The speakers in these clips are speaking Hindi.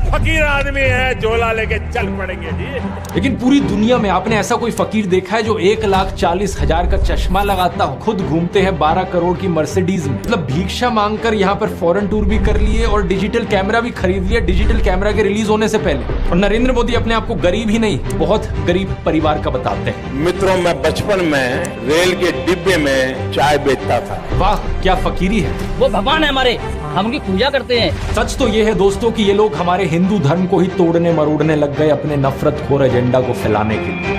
फकीर आदमी है, झोला लेके चल पड़ेंगे जी। लेकिन पूरी दुनिया में आपने ऐसा कोई फकीर देखा है जो 1,40,000 का चश्मा लगाता हो, खुद घूमते हैं 12 करोड़ की मर्सिडीज में, मतलब भिक्षा मांगकर यहाँ पर फॉरेन टूर भी कर लिए और डिजिटल कैमरा भी खरीद लिया डिजिटल कैमरा के रिलीज होने से पहले। और नरेंद्र मोदी अपने आप को गरीब ही नहीं, बहुत गरीब परिवार का बताते हैं। मित्रों, मैं बचपन में रेल के डिब्बे में चाय बेचता था। वाह, क्या फकीरी है। वो भगवान है हमारे, हम उनकी पूजा करते हैं। सच तो ये है दोस्तों कि ये लोग हमारे हिंदू धर्म को ही तोड़ने मरोड़ने लग गए अपने नफरतखोर एजेंडा को फैलाने के लिए।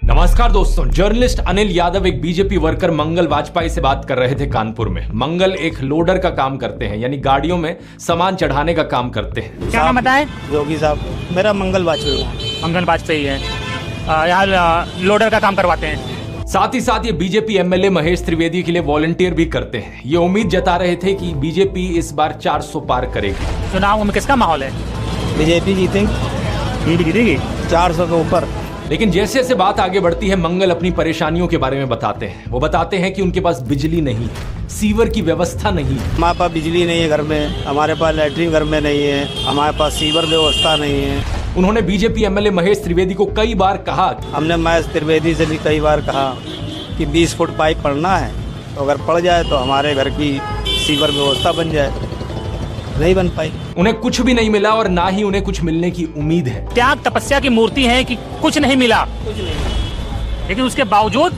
नमस्कार दोस्तों, जर्नलिस्ट अनिल यादव एक बीजेपी वर्कर मंगल वाजपेयी से बात कर रहे थे कानपुर में। मंगल एक लोडर का काम करते हैं, यानी गाड़ियों में सामान चढ़ाने का काम करते हैं। क्या नाम बताए? योगी साहब। मेरा मंगल वाजपेयी। मंगल वाजपेयी है, यहाँ लोडर का काम करवाते हैं। साथ ही साथ ये बीजेपी एमएलए महेश त्रिवेदी के लिए वॉलंटियर भी करते हैं। ये उम्मीद जता रहे थे कि बीजेपी इस बार 400 पार करेगी। चुनाव में किसका माहौल है? बीजेपी जीतेंगी, बीजेपी जीतेगी 400 के ऊपर। लेकिन जैसे जैसे बात आगे बढ़ती है, मंगल अपनी परेशानियों के बारे में बताते हैं। वो बताते हैं कि उनके पास बिजली नहीं है, सीवर की व्यवस्था नहीं है। हमारे पास बिजली नहीं है घर में, हमारे पास लैट्रिन घर में नहीं है, हमारे पास सीवर व्यवस्था नहीं है। उन्होंने बीजेपी एमएलए महेश त्रिवेदी को कई बार कहा, हमने महेश त्रिवेदी से भी कई बार कहा कि 20 फुट पाइप पड़ना है, तो अगर पड़ जाए तो हमारे घर की सीवर व्यवस्था बन जाए। नहीं बन पाई। उन्हें कुछ भी नहीं मिला और ना ही उन्हें कुछ मिलने की उम्मीद है। त्याग तपस्या की मूर्ति है कि कुछ नहीं मिला, लेकिन उसके बावजूद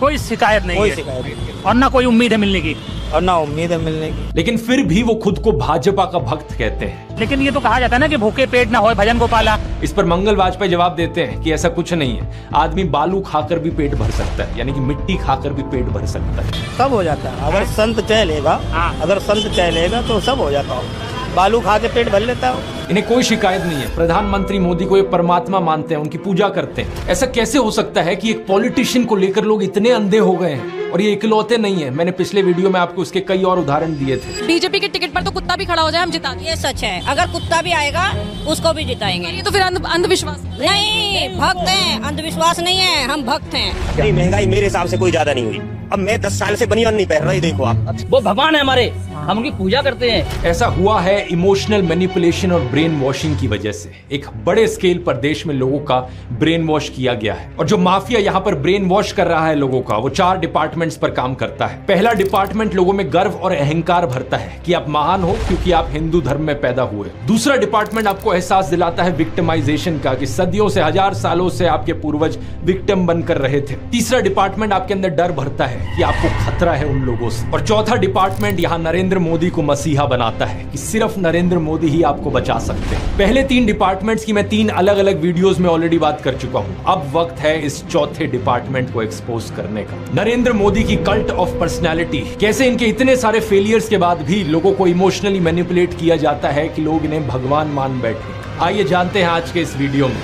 कोई शिकायत नहीं है और ना कोई उम्मीद है मिलने की, और ना उम्मीद है मिलने की। लेकिन फिर भी वो खुद को भाजपा का भक्त कहते हैं। लेकिन ये तो कहा जाता है ना कि भूखे पेट ना होए भजन गोपाला। इस पर मंगल वाजपेयी जवाब देते हैं कि ऐसा कुछ नहीं है, आदमी बालू खाकर भी पेट भर सकता है, यानी कि मिट्टी खाकर भी पेट भर सकता है। सब हो जाता है अगर संत चाह लेगा। अगर संत चाह लेगा तो सब हो जाता है। बालू खा के पेट भर लेता है। इन्हें कोई शिकायत नहीं है। प्रधानमंत्री मोदी को एक परमात्मा मानते हैं, उनकी पूजा करते हैं। ऐसा कैसे हो सकता है कि एक पॉलिटिशियन को लेकर लोग इतने अंधे हो गए हैं? और ये इकलौते नहीं है, मैंने पिछले वीडियो में आपको उसके कई और उदाहरण दिए थे। बीजेपी के टिकट पर तो कुत्ता भी खड़ा हो जाए हम जिता देंगे। ये सच है, अगर कुत्ता भी आएगा उसको भी जिताएंगे। ये तो फिर अंधविश्वास नहीं, भक्त हैं, अंधविश्वास नहीं है, हम भक्त हैं। नहीं, महंगाई मेरे हिसाब से कोई ज्यादा नहीं हुई। अब मैं 10 साल से बनियान नहीं पहन रहा, देखो आप। वो भगवान है हमारे, हम उनकी पूजा करते हैं। ऐसा हुआ है इमोशनल मैनिपुलेशन और ब्रेन वॉशिंग की वजह से। एक बड़े स्केल पर देश में लोगों का ब्रेन वॉश किया गया है, और जो माफिया यहाँ पर ब्रेन वॉश कर रहा है लोगों का, वो 4 डिपार्टमेंट्स पर काम करता है। पहला डिपार्टमेंट लोगों में गर्व और अहंकार भरता है कि आप महान हो क्योंकि आप हिंदू धर्म में पैदा हुए। दूसरा डिपार्टमेंट आपको एहसास दिलाता है विक्टिमाइजेशन का, कि सदियों से, 1000 सालों से आपके पूर्वज विक्टिम बनकर रहे थे। तीसरा डिपार्टमेंट आपके अंदर डर भरता है कि आपको खतरा है उन लोगों से। और चौथा डिपार्टमेंट यहाँ नरेंद्र मोदी को मसीहा बनाता है कि सिर्फ नरेंद्र मोदी ही आपको बचा सकते हैं। पहले 3 डिपार्टमेंट्स की मैं 3 अलग अलग वीडियोस में ऑलरेडी बात कर चुका हूं। अब वक्त है इस चौथे डिपार्टमेंट को एक्सपोज करने का। नरेंद्र मोदी की कल्ट ऑफ पर्सनैलिटी, कैसे इनके इतने सारे फेलियर्स के बाद भी लोगों को इमोशनली मैनिपुलेट किया जाता है कि लोग इन्हें भगवान मान बैठे। आइए जानते हैं आज के इस वीडियो में।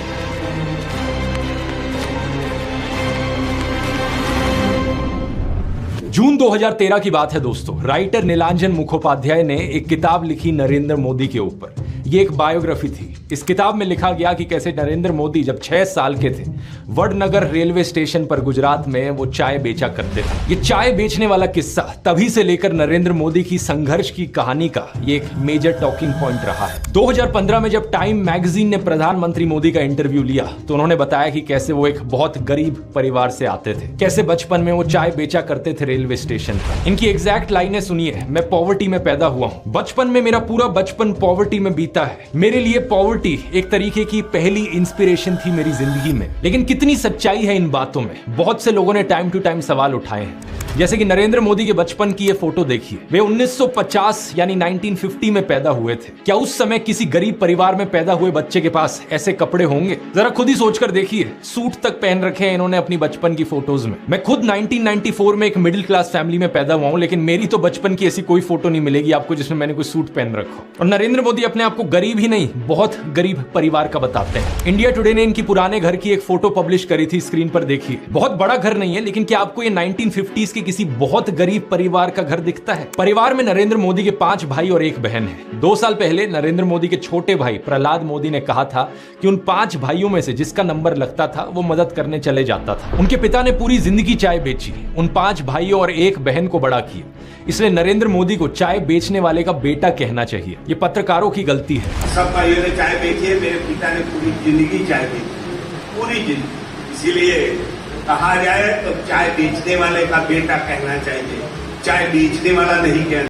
जून 2013 की बात है दोस्तों। राइटर नीलांजन मुखोपाध्याय ने एक किताब लिखी नरेंद्र मोदी के ऊपर। ये एक बायोग्राफी थी। इस किताब में लिखा गया कि कैसे नरेंद्र मोदी जब 6 साल के थे, वडनगर रेलवे स्टेशन पर गुजरात में वो चाय बेचा करते थे। ये चाय बेचने वाला किस्सा तभी से लेकर नरेंद्र मोदी की संघर्ष की कहानी का ये एक मेजर टॉकिंग पॉइंट रहा है। 2015 में जब टाइम मैगजीन ने प्रधानमंत्री मोदी का इंटरव्यू लिया तो उन्होंने बताया कि कैसे वो एक बहुत गरीब परिवार से आते थे, कैसे बचपन में वो चाय बेचा करते थे रेलवे स्टेशन पर। इनकी एग्जैक्ट लाइनें सुनिए। मैं पॉवर्टी में पैदा हुआ हूँ, बचपन में मेरा पूरा बचपन पॉवर्टी में बीता है। मेरे लिए पॉवर्टी एक तरीके की पहली इंस्पिरेशन थी मेरी जिंदगी में। लेकिन कितनी सच्चाई है इन बातों में? बहुत से लोगों ने टाइम टू टाइम सवाल उठाए हैं, जैसे कि नरेंद्र मोदी के बचपन की ये फोटो देखिए। वे 1950 यानी 1950 में पैदा हुए थे। क्या उस समय किसी गरीब परिवार में पैदा हुए बच्चे के पास ऐसे कपड़े होंगे? जरा खुद ही सोचकर देखिए। सूट तक पहन रखे हैं इन्होंने अपनी बचपन की फोटोज में। मैं खुद 1994 में एक मिडिल क्लास फैमिली में पैदा हुआ हूं, लेकिन मेरी तो बचपन की ऐसी कोई फोटो नहीं मिलेगी आपको जिसमें मैंने कोई सूट पहन रखा। और नरेंद्र मोदी अपने आप को गरीब ही नहीं, बहुत गरीब परिवार का बताते हैं। इंडिया टुडे ने इनकी पुराने घर की एक फोटो पब्लिश करी थी, स्क्रीन पर देखिए। बहुत बड़ा घर नहीं है, लेकिन क्या आपको ये 1950s के किसी बहुत गरीब परिवार का घर दिखता है? परिवार में नरेंद्र मोदी के 5 भाई और 1 बहन है। 2 साल पहले नरेंद्र मोदी के छोटे भाई प्रहलाद मोदी ने कहा था कि उन 5 भाइयों में से जिसका नंबर लगता था वो मदद करने चले जाता था। उनके पिता ने पूरी जिंदगी चाय बेची। उन 5 भाइयों और एक बहन को बड़ा किया। इसलिए नरेंद्र मोदी को चाय बेचने वाले का बेटा कहना चाहिए। ये पत्रकारों की गलती है। सब भाइयों ने चाय बेची है, मेरे पिता ने पूरी जिंदगी चाय बेची, पूरी जिंदगी। इसीलिए कहा जाए तो चाय बेचने वाले का बेटा कहना चाहिए, चाय बेचने वाला नहीं कहना।